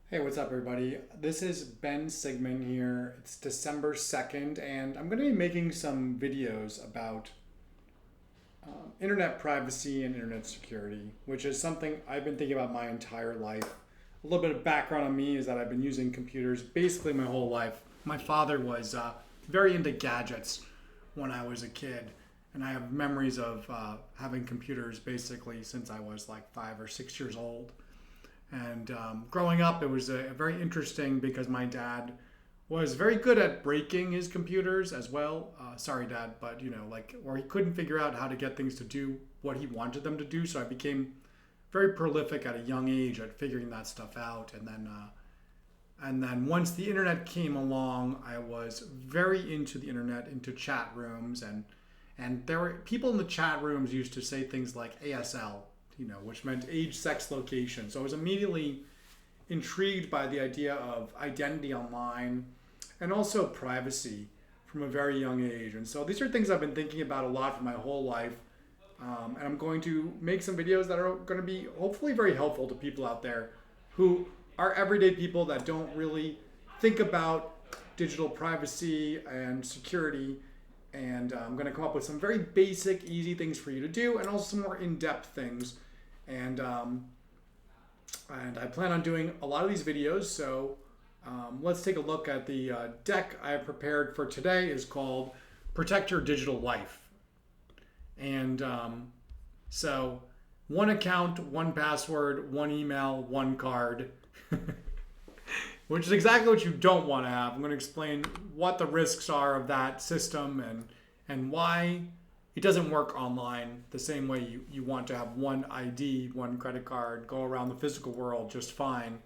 Hey, what's up, everybody? This is Ben Sigmund here. It's December 2nd, and I'm going to be making some videos about internet privacy and internet security, which is something I've been thinking about my entire life. A little bit of background on me is that I've been using computers basically my whole life. My father was very into gadgets when I was a kid, and I have memories of having computers basically since I was like 5 or 6 years old. And growing up, it was very interesting because my dad was very good at breaking his computers as well. Sorry, Dad, but or he couldn't figure out how to get things to do what he wanted them to do. So I became very prolific at a young age at figuring that stuff out. And then once the internet came along, I was very into the internet, into chat rooms, and there were people in the chat rooms used to say things like ASL, which meant age, sex, location. So I was immediately intrigued by the idea of identity online and also privacy from a very young age. And so these are things I've been thinking about a lot for my whole life. And I'm going to make some videos that are going to be hopefully very helpful to people out there who are everyday people that don't really think about digital privacy and security. And I'm going to come up with some very basic, easy things for you to do, and also some more in-depth things. And and I plan on doing a lot of these videos. So let's take a look at the deck I have prepared for today. Is called "Protect Your Digital Life," and so one account, one password, one email, one card. Which is exactly what you don't want to have. I'm going to explain what the risks are of that system and why it doesn't work online the same way you want to have one ID, one credit card, go around the physical world just fine.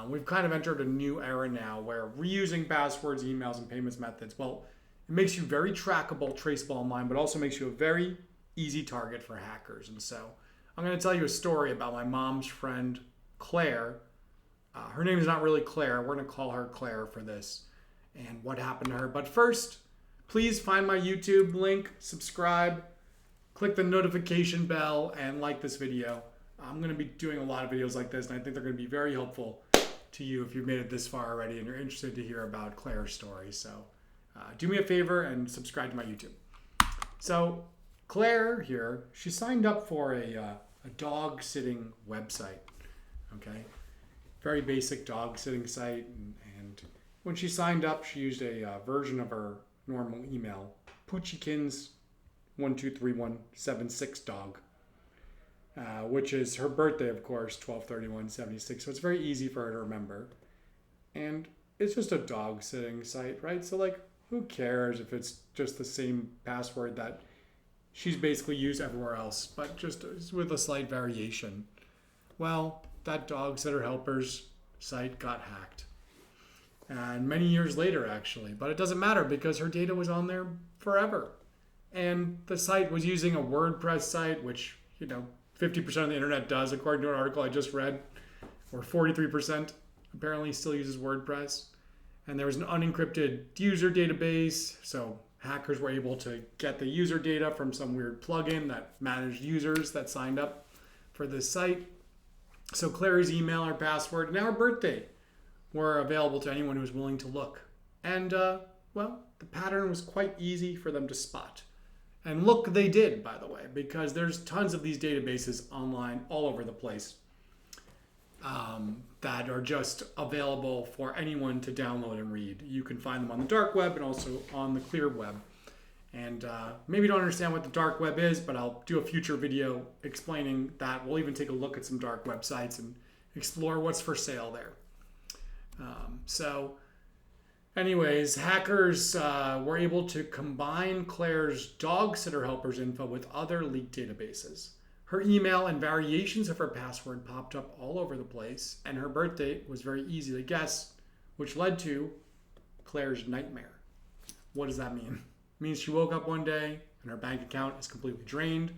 We've kind of entered a new era now where reusing passwords, emails, and payments methods, well, it makes you very trackable, traceable online, but also makes you a very easy target for hackers. And so I'm going to tell you a story about my mom's friend, Claire. Her name is not really Claire. We're going to call her Claire for this and what happened to her. But first, please find my YouTube link, subscribe, click the notification bell, and like this video. I'm going to be doing a lot of videos like this, and I think they're going to be very helpful to you if you've made it this far already and you're interested to hear about Claire's story. So do me a favor and subscribe to my YouTube. So Claire here, she signed up for a dog sitting website. Okay, very basic dog sitting site, and when she signed up, she used a version of her normal email, Poochykins123176 dog, which is her birthday, of course, 12/31/76. So it's very easy for her to remember, and it's just a dog sitting site, right? So like, who cares if it's just the same password that she's basically used everywhere else, but just with a slight variation. Well, that dog sitter helpers site got hacked. And many years later, actually. But it doesn't matter because her data was on there forever. And the site was using a WordPress site, which, 50% of the internet does, according to an article I just read, or 43% apparently still uses WordPress. And there was an unencrypted user database, so hackers were able to get the user data from some weird plugin that managed users that signed up for this site. So Clary's email, her password, and her birthday were available to anyone who was willing to look. And, well, the pattern was quite easy for them to spot. And look, they did, by the way, because there's tons of these databases online all over the place that are just available for anyone to download and read. You can find them on the dark web and also on the clear web. And maybe you don't understand what the dark web is, but I'll do a future video explaining that. We'll even take a look at some dark websites and explore what's for sale there. Anyways, hackers were able to combine Claire's dog sitter helpers info with other leaked databases. Her email and variations of her password popped up all over the place, and her birth date was very easy to guess, which led to Claire's nightmare. What does that mean? It means she woke up one day and her bank account is completely drained,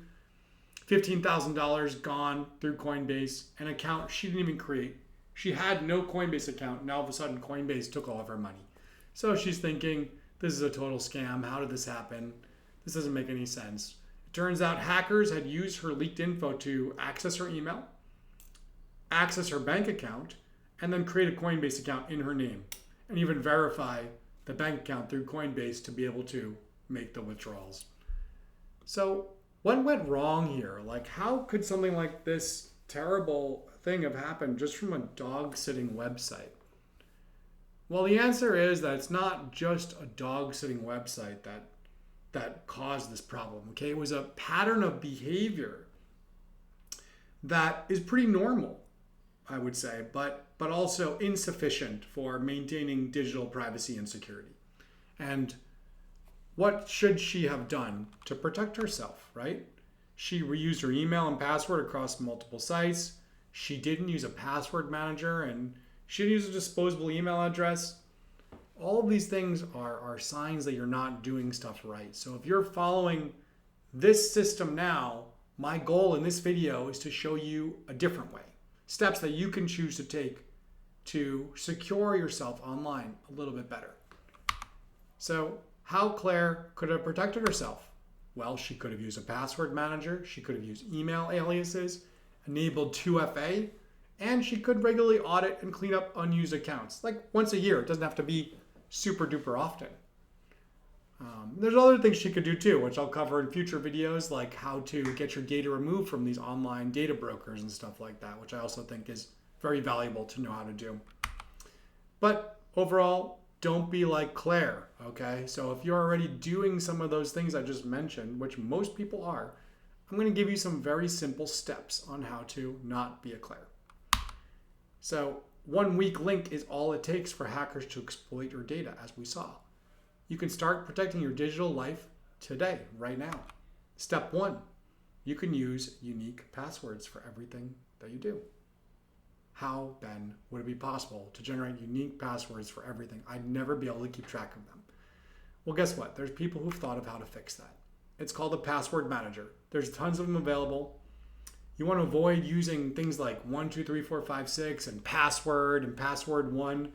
$15,000 gone through Coinbase, an account she didn't even create. She had no Coinbase account, and all of a sudden Coinbase took all of her money. So she's thinking, this is a total scam. How did this happen? This doesn't make any sense. It turns out hackers had used her leaked info to access her email, access her bank account, and then create a Coinbase account in her name, and even verify the bank account through Coinbase to be able to make the withdrawals. So what went wrong here? Like, how could something like this terrible thing have happened just from a dog sitting website? Well, the answer is that it's not just a dog sitting website that caused this problem. Okay, it was a pattern of behavior that is pretty normal, I would say, but also insufficient for maintaining digital privacy and security. And what should she have done to protect herself, right? She reused her email and password across multiple sites. She didn't use a password manager, and she didn't use a disposable email address. All of these things are signs that you're not doing stuff right. So if you're following this system now, my goal in this video is to show you a different way. Steps that you can choose to take to secure yourself online a little bit better. So how Claire could have protected herself? Well, she could have used a password manager. She could have used email aliases, enabled 2FA, and she could regularly audit and clean up unused accounts, like once a year. It doesn't have to be super duper often. There's other things she could do too, which I'll cover in future videos, like how to get your data removed from these online data brokers and stuff like that, which I also think is very valuable to know how to do. But overall, don't be like Claire, okay? So if you're already doing some of those things I just mentioned, which most people are, I'm going to give you some very simple steps on how to not be a Claire. So one weak link is all it takes for hackers to exploit your data, as we saw. You can start protecting your digital life today, right now. Step 1, you can use unique passwords for everything that you do. How, Ben, would it be possible to generate unique passwords for everything? I'd never be able to keep track of them. Well, guess what? There's people who've thought of how to fix that. It's called a password manager. There's tons of them available. You want to avoid using things like 1, 2, 3, 4, 5, 6 and password 1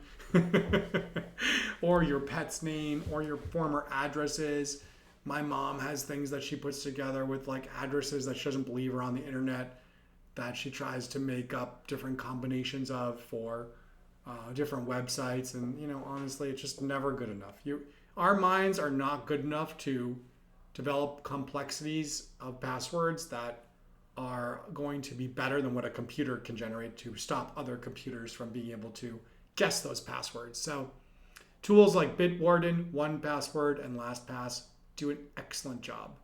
or your pet's name or your former addresses. My mom has things that she puts together with like addresses that she doesn't believe are on the internet that she tries to make up different combinations of for different websites. And, you know, honestly, it's just never good enough. Our minds are not good enough to develop complexities of passwords that are going to be better than what a computer can generate to stop other computers from being able to guess those passwords. So tools like Bitwarden, 1Password, and LastPass do an excellent job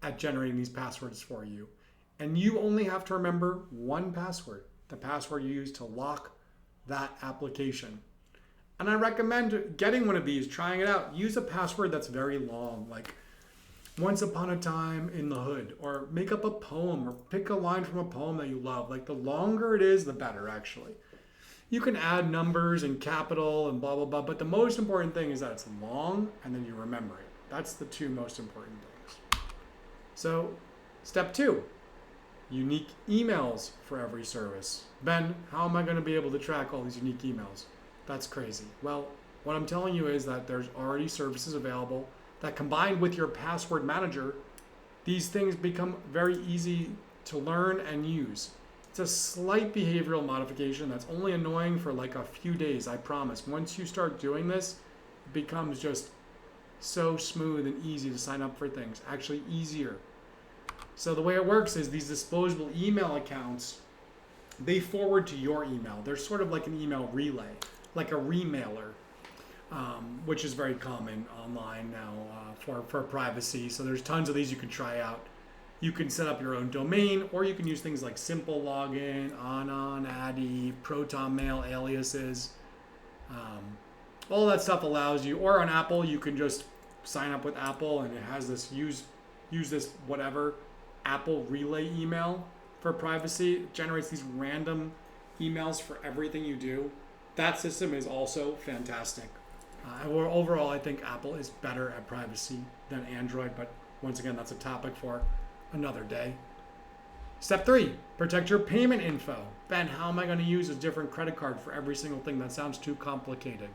at generating these passwords for you. And you only have to remember one password, the password you use to lock that application. And I recommend getting one of these, trying it out. Use a password that's very long, like once upon a time in the hood, or make up a poem or pick a line from a poem that you love. Like the longer it is, the better actually. You can add numbers and capital and blah, blah, blah. But the most important thing is that it's long and then you remember it. That's the two most important things. So step 2, unique emails for every service. Ben, how am I going to be able to track all these unique emails? That's crazy. Well, what I'm telling you is that there's already services available that combined with your password manager, these things become very easy to learn and use. It's a slight behavioral modification that's only annoying for like a few days, I promise. Once you start doing this, it becomes just so smooth and easy to sign up for things, actually easier. So the way it works is these disposable email accounts, they forward to your email. They're sort of like an email relay, like a remailer. Which is very common online now for privacy. So there's tons of these you can try out. You can set up your own domain, or you can use things like Simple Login, Anon, Addy, Proton Mail aliases. All that stuff allows you, or on Apple, you can just sign up with Apple and it has this use this whatever Apple relay email for privacy. It generates these random emails for everything you do. That system is also fantastic. Overall, I think Apple is better at privacy than Android, but once again, that's a topic for another day. Step 3, protect your payment info. Ben, how am I going to use a different credit card for every single thing? That sounds too complicated.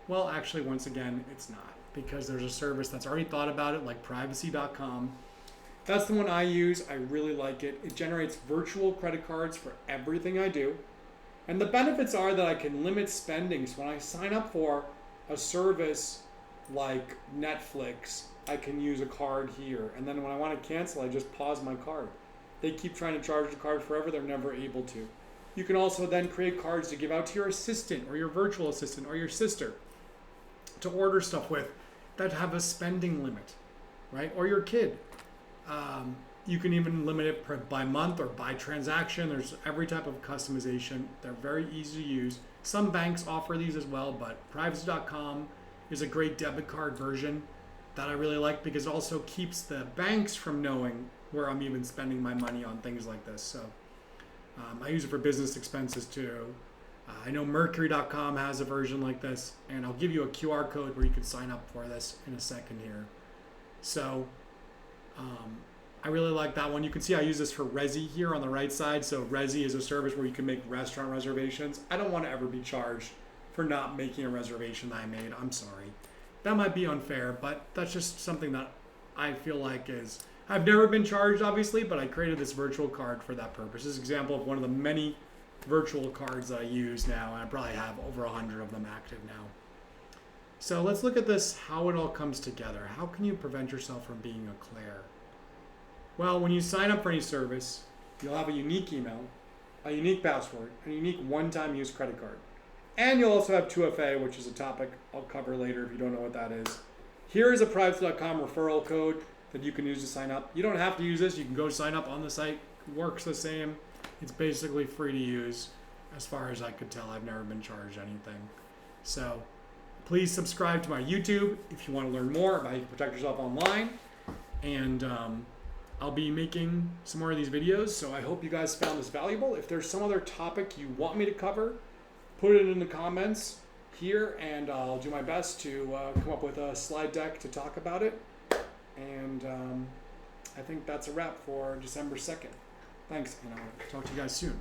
Well, actually, once again, it's not, because there's a service that's already thought about it, like privacy.com. That's the one I use. I really like it. It generates virtual credit cards for everything I do. And the benefits are that I can limit spending. So when I sign up for a service like Netflix, I can use a card here. And then when I want to cancel, I just pause my card. They keep trying to charge the card forever. They're never able to. You can also then create cards to give out to your assistant or your virtual assistant or your sister to order stuff with that have a spending limit, right? Or your kid. You can even limit it by month or by transaction. There's every type of customization. They're very easy to use. Some banks offer these as well, but Privacy.com is a great debit card version that I really like because it also keeps the banks from knowing where I'm even spending my money on things like this. So I use it for business expenses too. I know Mercury.com has a version like this, and I'll give you a QR code where you can sign up for this in a second here. So I really like that one. You can see I use this for Resy here on the right side. So Resy is a service where you can make restaurant reservations. I don't want to ever be charged for not making a reservation that I made. I'm sorry. That might be unfair, but that's just something that I feel like is... I've never been charged, obviously, but I created this virtual card for that purpose. This is an example of one of the many virtual cards that I use now, and I probably have over 100 of them active now. So let's look at this, how it all comes together. How can you prevent yourself from being a Claire? Well, when you sign up for any service, you'll have a unique email, a unique password, and a unique one-time use credit card. And you'll also have 2FA, which is a topic I'll cover later if you don't know what that is. Here is a Privacy.com referral code that you can use to sign up. You don't have to use this. You can go sign up on the site. It works the same. It's basically free to use. As far as I could tell, I've never been charged anything. So please subscribe to my YouTube if you want to learn more about how you can protect yourself online. And I'll be making some more of these videos, so I hope you guys found this valuable. If there's some other topic you want me to cover, put it in the comments here, and I'll do my best to come up with a slide deck to talk about it. And I think that's a wrap for December 2nd. Thanks, and I'll talk to you guys soon.